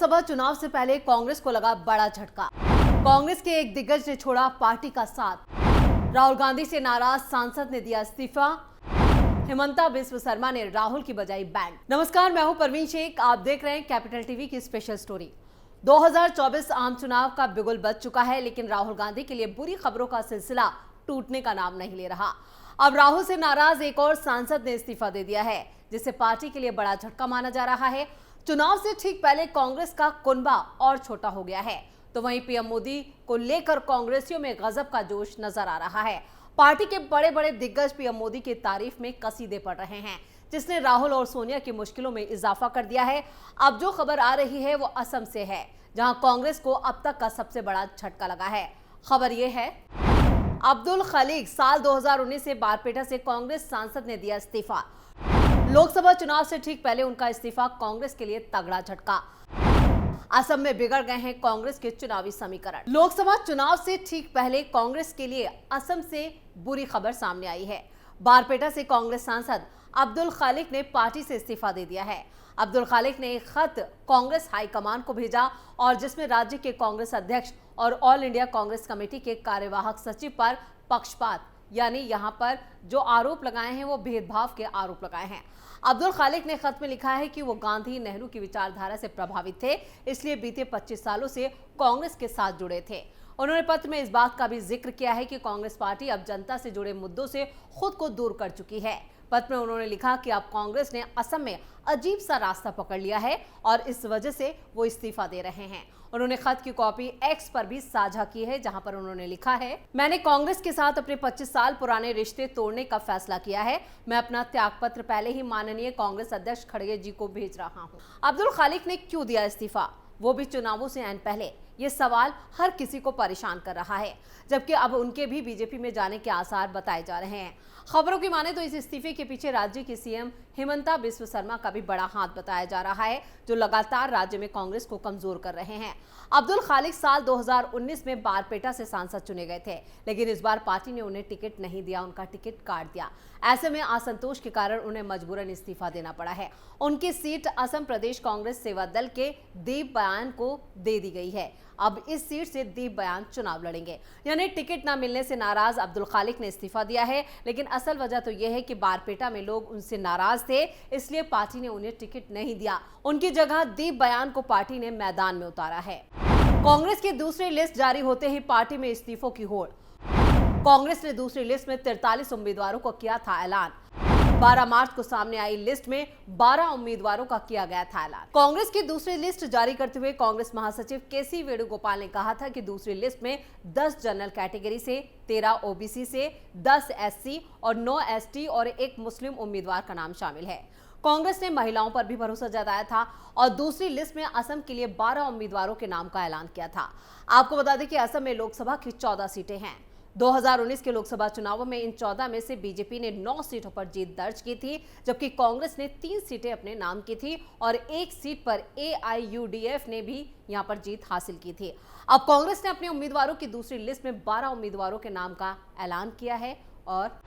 लोकसभा चुनाव से पहले कांग्रेस को लगा बड़ा झटका। कांग्रेस के एक दिग्गज ने छोड़ा पार्टी का साथ। राहुल गांधी से नाराज सांसद ने दिया इस्तीफा। हिमंता बिस्व शर्मा ने राहुल की बजाई बैंड। नमस्कार, मैं हूं परवीन शेख। आप देख रहे हैं कैपिटल टीवी की स्पेशल स्टोरी। 2024 आम चुनाव का बिगुल बज चुका है, लेकिन राहुल गांधी के लिए बुरी खबरों का सिलसिला टूटने का नाम नहीं ले रहा। अब राहुल से नाराज एक और सांसद ने इस्तीफा दे दिया है, जिसे पार्टी के लिए बड़ा झटका माना जा रहा है। चुनाव से ठीक पहले कांग्रेस का कुनबा और छोटा हो गया है, तो वहीं पीएम मोदी को लेकर कांग्रेसियों में गजब का जोश नजर आ रहा है। पार्टी के बड़े बड़े दिग्गज पीएम मोदी की तारीफ में कसीदे पड़ रहे हैं, जिसने राहुल और सोनिया की मुश्किलों में इजाफा कर दिया है। अब जो खबर आ रही है वो असम से है, जहां कांग्रेस को अब तक का सबसे बड़ा झटका लगा है। खबर यह है, अब्दुल खलीक साल 2019 से बारपेटा से कांग्रेस सांसद ने दिया इस्तीफा। लोकसभा चुनाव से ठीक पहले उनका इस्तीफा कांग्रेस के लिए तगड़ा झटका। असम में बिगड़ गए हैं कांग्रेस के चुनावी समीकरण। लोकसभा चुनाव से ठीक पहले कांग्रेस के लिए असम से बुरी खबर सामने आई है। बारपेटा से कांग्रेस सांसद अब्दुल खालिक ने पार्टी से इस्तीफा दे दिया है। अब्दुल खालिक ने एक खत कांग्रेस हाईकमान को भेजा, और जिसमें राज्य के कांग्रेस अध्यक्ष और ऑल इंडिया कांग्रेस कमेटी के कार्यवाहक सचिव पर पक्षपात, यानी यहाँ पर जो आरोप लगाए हैं वो भेदभाव के आरोप लगाए हैं। अब्दुल खालिक ने खत में लिखा है कि वो गांधी नेहरू की विचारधारा से प्रभावित थे, इसलिए बीते 25 सालों से कांग्रेस के साथ जुड़े थे। उन्होंने पत्र में इस बात का भी जिक्र किया है कि कांग्रेस पार्टी अब जनता से जुड़े मुद्दों से खुद को दूर कर चुकी है। पत्र में उन्होंने लिखा कि अब कांग्रेस ने असम में अजीब सा रास्ता पकड़ लिया है और इस वजह से वो इस्तीफा दे रहे हैं। उन्होंने खत की कॉपी एक्स पर भी साझा की है, जहां पर उन्होंने लिखा है, मैंने कांग्रेस के साथ अपने 25 साल पुराने रिश्ते तोड़ने का फैसला किया है। मैं अपना त्यागपत्र पहले ही माननीय कांग्रेस अध्यक्ष खड़गे जी को भेज रहा हूं। अब्दुल खालिक ने क्यों दिया इस्तीफा, वो भी चुनावों से ऐन पहले? ये सवाल हर किसी को परेशान कर रहा है, जबकि अब उनके भी बीजेपी में जाने के आसार बताए जा रहे हैं। खबरों की माने तो इस इस्तीफे के पीछे राज्य की सीएम हिमंता बिस्व शर्मा का भी बड़ा हाथ बताया जा रहा है, जो लगातार राज्य में कांग्रेस को कमजोर कर रहे हैं। अब्दुल खालिक साल 2019 में बारपेटा से सांसद चुने गए थे, लेकिन इस बार पार्टी ने उन्हें टिकट नहीं दिया, उनका टिकट काट दिया। ऐसे में असंतोष के कारण उन्हें मजबूरन इस्तीफा देना पड़ा है। उनकी सीट असम प्रदेश कांग्रेस सेवा दल के दीप बयान को दे दी गई है। अब इस सीट से दीप बयान चुनाव लड़ेंगे, यानी टिकट न मिलने से नाराज अब्दुल खालिक ने इस्तीफा दिया है। लेकिन असल वजह तो यह है कि बारपेटा में लोग उनसे नाराज थे, इसलिए पार्टी ने उन्हें टिकट नहीं दिया। उनकी जगह दीप बयान को पार्टी ने मैदान में उतारा है। कांग्रेस की दूसरी लिस्ट जारी होते ही पार्टी में इस्तीफों की होड़। कांग्रेस ने दूसरी लिस्ट में 43 उम्मीदवारों को किया था ऐलान। 12 मार्च को सामने आई लिस्ट में 12 उम्मीदवारों का किया गया था ऐलान। कांग्रेस की दूसरी लिस्ट जारी करते हुए कांग्रेस महासचिव केसी वेणुगोपाल ने कहा था कि दूसरी लिस्ट में 10 जनरल कैटेगरी से, 13 ओबीसी से, 10 एससी और 9 एसटी और 1 मुस्लिम उम्मीदवार का नाम शामिल है। कांग्रेस ने महिलाओं पर भी भरोसा जताया था और दूसरी लिस्ट में असम के लिए 12 उम्मीदवारों के नाम का ऐलान किया था। आपको बता दें कि असम में लोकसभा की 14 सीटें हैं। 2019 के लोकसभा चुनावों में इन 14 में से बीजेपी ने 9 सीटों पर जीत दर्ज की थी, जबकि कांग्रेस ने 3 सीटें अपने नाम की थी और 1 सीट पर एआईयूडीएफ ने भी यहां पर जीत हासिल की थी। अब कांग्रेस ने अपने उम्मीदवारों की दूसरी लिस्ट में 12 उम्मीदवारों के नाम का ऐलान किया है और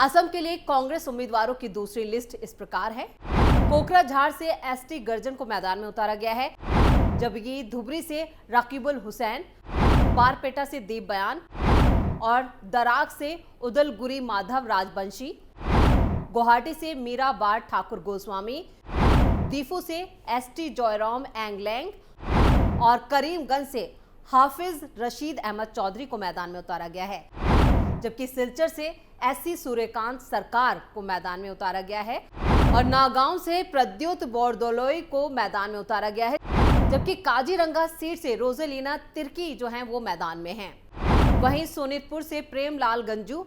असम के लिए कांग्रेस उम्मीदवारों की दूसरी लिस्ट इस प्रकार है। कोकराझार से एसटी गर्जन को मैदान में उतारा गया है, जबकि धुबरी से रकीबुल हुसैन, बारपेटा से दीप बयान और दराक से उदलगुरी माधव राजवंशी, गुवाहाटी से मीरा बाट ठाकुर गोस्वामी, दीफू से एसटी जयराम एंगलैंग और करीमगंज से हाफिज रशीद अहमद चौधरी को मैदान में उतारा गया है, जबकि सिलचर से एससी सूर्यकांत सरकार को मैदान में उतारा गया है और नागांव से प्रद्युत बोरदोलोई को मैदान में उतारा गया है, जबकि काजीरंगा सीट से रोजेलिना तिर्की जो हैं वो मैदान में हैं। वहीं सोनितपुर से प्रेमलाल गंजू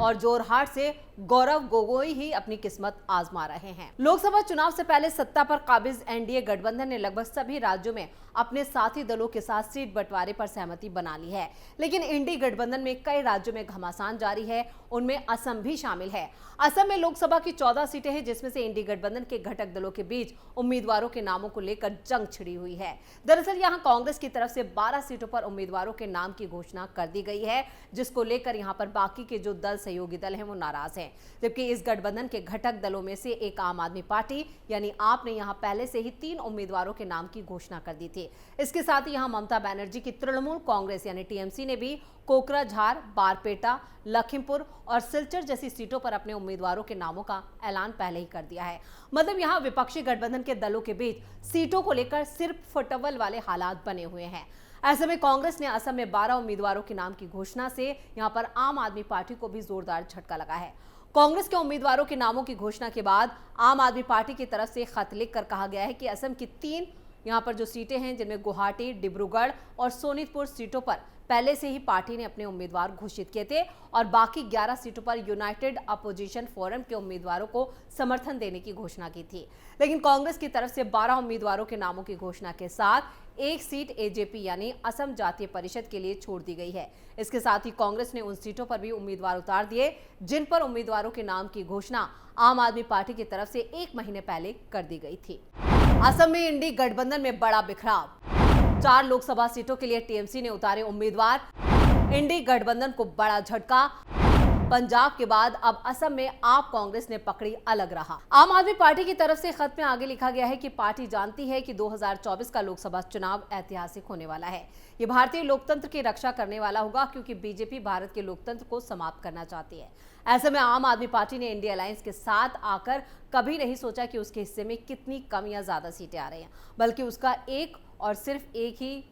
और जोरहाट से गौरव गोगोई ही अपनी किस्मत आजमा रहे हैं। लोकसभा चुनाव से पहले सत्ता पर काबिज एनडीए गठबंधन ने लगभग सभी राज्यों में अपने साथी दलों के साथ सीट बंटवारे पर सहमति बना ली है, लेकिन इंडी गठबंधन में कई राज्यों में घमासान जारी है, उनमें असम भी शामिल है। असम में लोकसभा की 14 सीटें हैं, जिसमें से इंडी गठबंधन के घटक दलों के बीच उम्मीदवारों के नामों को लेकर जंग छिड़ी हुई है। दरअसल यहाँ कांग्रेस की तरफ से 12 सीटों पर उम्मीदवारों के नाम की घोषणा कर दी गई है, जिसको लेकर यहाँ पर बाकी के जो दल सहयोगी दल हैं वो नाराज हैं। हैं, जबकि इस गठबंधन के घटक दलों में से एक आम आदमी पार्टी यानी आप ने यहां पहले से ही 3 उम्मीदवारों के नाम की घोषणा कर दी थी। इसके साथ ही यहां ममता बनर्जी की तृणमूल कांग्रेस यानी टीएमसी ने भी कोकराझार, बारपेटा, लखीमपुर और सिलचर जैसी सीटों पर अपने उम्मीदवारों के नामों का ऐलान पहले ही कर दिया है। मतलब यहां विपक्षी गठबंधन के दलों के बीच सीटों को लेकर सिर्फ फुटबॉल वाले हालात बने हुए हैं। ऐसे में कांग्रेस ने असम में 12 उम्मीदवारों के नाम की घोषणा से यहां पर आम आदमी पार्टी को भी जोरदार झटका लगा है। कांग्रेस के उम्मीदवारों के नामों की घोषणा के बाद आम आदमी पार्टी की तरफ से खत लिखकर कहा गया है कि असम की 3 यहां पर जो सीटें हैं, जिनमें गुवाहाटी, डिब्रूगढ़ और सोनीतपुर सीटों पर पहले से ही पार्टी ने अपने उम्मीदवार घोषित किए थे और बाकी 11 सीटों पर यूनाइटेड अपोजिशन फोरम के उम्मीदवारों को समर्थन देने की घोषणा की थी। लेकिन कांग्रेस की तरफ से 12 उम्मीदवारों के नामों की घोषणा के साथ एक सीट एजेपी यानी असम जातीय परिषद के लिए छोड़ दी गई है। इसके साथ ही कांग्रेस ने उन सीटों पर भी उम्मीदवार उतार दिए जिन पर उम्मीदवारों के नाम की घोषणा आम आदमी पार्टी की तरफ से 1 महीने पहले कर दी गई थी। असम में इंडी गठबंधन में बड़ा बिखराव, 4 लोकसभा सीटों के लिए टीएमसी ने उतारे उम्मीदवार, इंडी गठबंधन को बड़ा झटका। पंजाब के बाद अब असम में आप कांग्रेस ने पकड़ी अलग राह। आम आदमी पार्टी की तरफ से खत में आगे लिखा गया है कि पार्टी जानती है कि 2024 का लोकसभा चुनाव ऐतिहासिक होने वाला है। ये भारतीय लोकतंत्र की रक्षा करने वाला होगा क्योंकि बीजेपी भारत के लोकतंत्र को समाप्त करना चाहती है। ऐसे में आम आदमी पार्टी ने इंडिया अलायंस के साथ आकर कभी नहीं सोचा कि उसके हिस्से में कितनी कम या ज्यादा सीटें आ रही हैं, बल्कि उसका एक और सिर्फ एक ही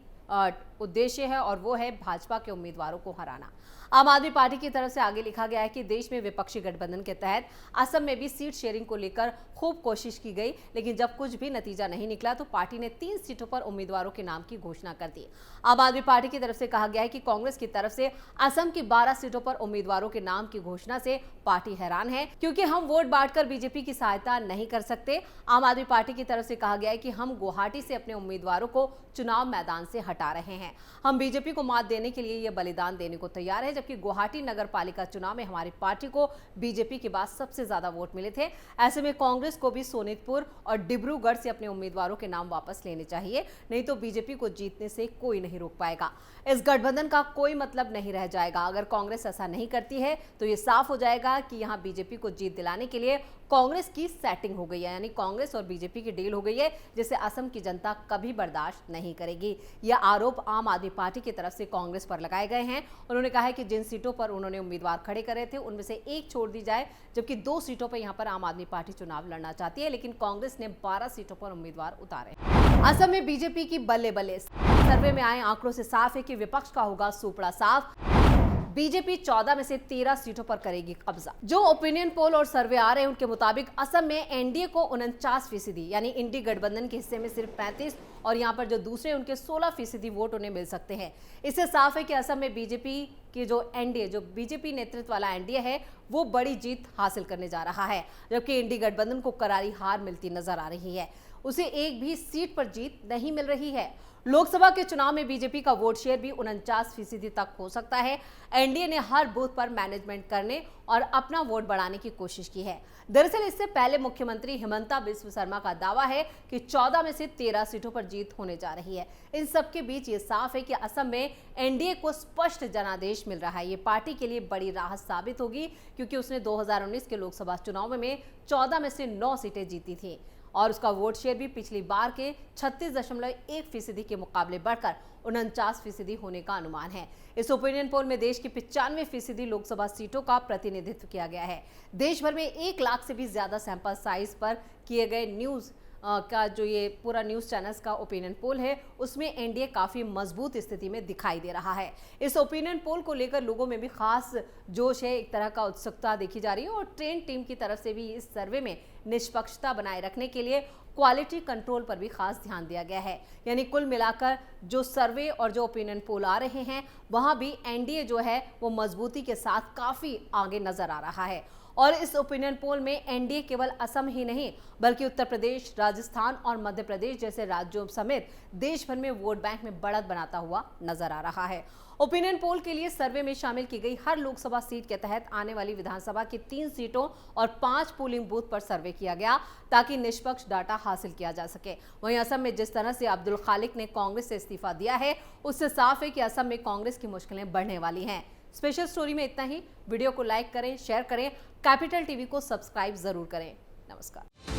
उद्देश्य है और वो है भाजपा के उम्मीदवारों को हराना। आम आदमी पार्टी की तरफ से आगे लिखा गया है कि देश में विपक्षी गठबंधन के तहत असम में भी सीट शेयरिंग को लेकर खूब कोशिश की गई, लेकिन जब कुछ भी नतीजा नहीं निकला तो पार्टी ने 3 सीटों पर उम्मीदवारों के नाम की घोषणा कर दी। आम आदमी पार्टी की तरफ से कहा गया है कि कांग्रेस की तरफ से असम की 12 सीटों पर उम्मीदवारों के नाम की घोषणा से पार्टी हैरान है, क्योंकि हम वोट बांटकर बीजेपी की सहायता नहीं कर सकते। आम आदमी पार्टी की तरफ से कहा गया है कि हम गुवाहाटी से अपने उम्मीदवारों को चुनाव मैदान से हटा रहे हैं। हम बीजेपी को मात देने के लिए यह बलिदान देने को तैयार है, जबकि गुवाहाटी नगर पालिका चुनाव में हमारी पार्टी को बीजेपी के बाद सबसे ज्यादा वोट मिले थे। ऐसे में कांग्रेस को भी सोनीतपुर और डिब्रूगढ़ से अपने उम्मीदवारों के नाम वापस लेने चाहिए, नहीं तो बीजेपी को जीतने से कोई नहीं रोक पाएगा। इस गठबंधन का कोई मतलब नहीं रह जाएगा। अगर कांग्रेस ऐसा नहीं करती है तो ये साफ हो जाएगा कि यहाँ बीजेपी को जीत दिलाने के लिए कांग्रेस की सेटिंग हो गई है, यानी कांग्रेस और बीजेपी की डील हो गई है, जिसे असम की जनता कभी बर्दाश्त नहीं करेगी। यह आरोप आम आदमी पार्टी की तरफ से कांग्रेस पर लगाए गए हैं। उन्होंने कहा है कि जिन सीटों पर उन्होंने उम्मीदवार खड़े करे थे उनमें से एक छोड़ दी जाए, जबकि 2 सीटों पर यहां पर आम आदमी पार्टी चुनाव लड़ना चाहती है, लेकिन कांग्रेस ने 12 सीटों पर उम्मीदवार उतारे। असम में बीजेपी की बल्ले बल्ले, सर्वे में आए आंकड़ों से साफ है कि विपक्ष का होगा सूपड़ा साफ। बीजेपी 14 में से 13 सीटों पर करेगी कब्जा। जो ओपिनियन पोल और सर्वे आ रहे हैं उनके मुताबिक असम में एनडीए को 49% यानी इंडी गठबंधन के हिस्से में सिर्फ 35 और यहां पर जो दूसरे उनके 16% वोट उन्हें मिल सकते हैं। इससे साफ है कि असम में बीजेपी की जो एनडीए, जो बीजेपी नेतृत्व वाला एनडीए है, वो बड़ी जीत हासिल करने जा रहा है, जबकि इंडी गठबंधन को करारी हार मिलती नजर आ रही है। उसे एक भी सीट पर जीत नहीं मिल रही है। लोकसभा के चुनाव में बीजेपी का वोट शेयर भी 49% तक हो सकता है। एनडीए ने हर बूथ पर मैनेजमेंट करने और अपना वोट बढ़ाने की कोशिश की है। दरअसल इससे पहले मुख्यमंत्री हिमंता बिस्वा शर्मा का दावा है कि 14 में से 13 सीटों पर जीत होने जा रही है। इन सब के बीच ये साफ है कि असम में एनडीए को स्पष्ट जनादेश मिल रहा है। ये पार्टी के लिए बड़ी राहत साबित होगी, क्योंकि उसने 2019 के लोकसभा चुनाव में 14 में से 9 सीटें जीती थी और उसका वोट शेयर भी पिछली बार के 36.1% के मुकाबले बढ़कर 49% होने का अनुमान है। इस ओपिनियन पोल में देश की 95% लोकसभा सीटों का प्रतिनिधित्व किया गया है। देश भर में 1 लाख से भी ज्यादा सैंपल साइज पर किए गए न्यूज का जो ये पूरा न्यूज चैनल्स का ओपिनियन पोल है, उसमें एनडीए काफी मजबूत स्थिति में दिखाई दे रहा है। इस ओपिनियन पोल को लेकर लोगों में भी खास जोश है, एक तरह का उत्सुकता देखी जा रही है और ट्रेंड टीम की तरफ से भी इस सर्वे में निष्पक्षता बनाए रखने के लिए क्वालिटी कंट्रोल पर भी खास ध्यान दिया गया है। यानी कुल मिलाकर जो सर्वे और जो ओपिनियन पोल आ रहे हैं, वहां भी एनडीए जो है वो मजबूती के साथ काफी आगे नजर आ रहा है। और इस ओपिनियन पोल में एनडीए केवल असम ही नहीं बल्कि उत्तर प्रदेश, राजस्थान और मध्य प्रदेश जैसे राज्यों समेत देश भर में वोट बैंक में बढ़त बनाता हुआ नजर आ रहा है। ओपिनियन पोल के लिए सर्वे में शामिल की गई हर लोकसभा सीट के तहत आने वाली विधानसभा की 3 सीटों और 5 पोलिंग बूथ पर सर्वे किया गया ताकि निष्पक्ष डाटा हासिल किया जा सके। वहीं असम में जिस तरह से अब्दुल खालिक ने कांग्रेस से इस्तीफा दिया है, उससे साफ है कि असम में कांग्रेस की मुश्किलें बढ़ने वाली हैं। स्पेशल स्टोरी में इतना ही। वीडियो को लाइक करें, शेयर करें, कैपिटल टीवी को सब्सक्राइब जरूर करें। नमस्कार।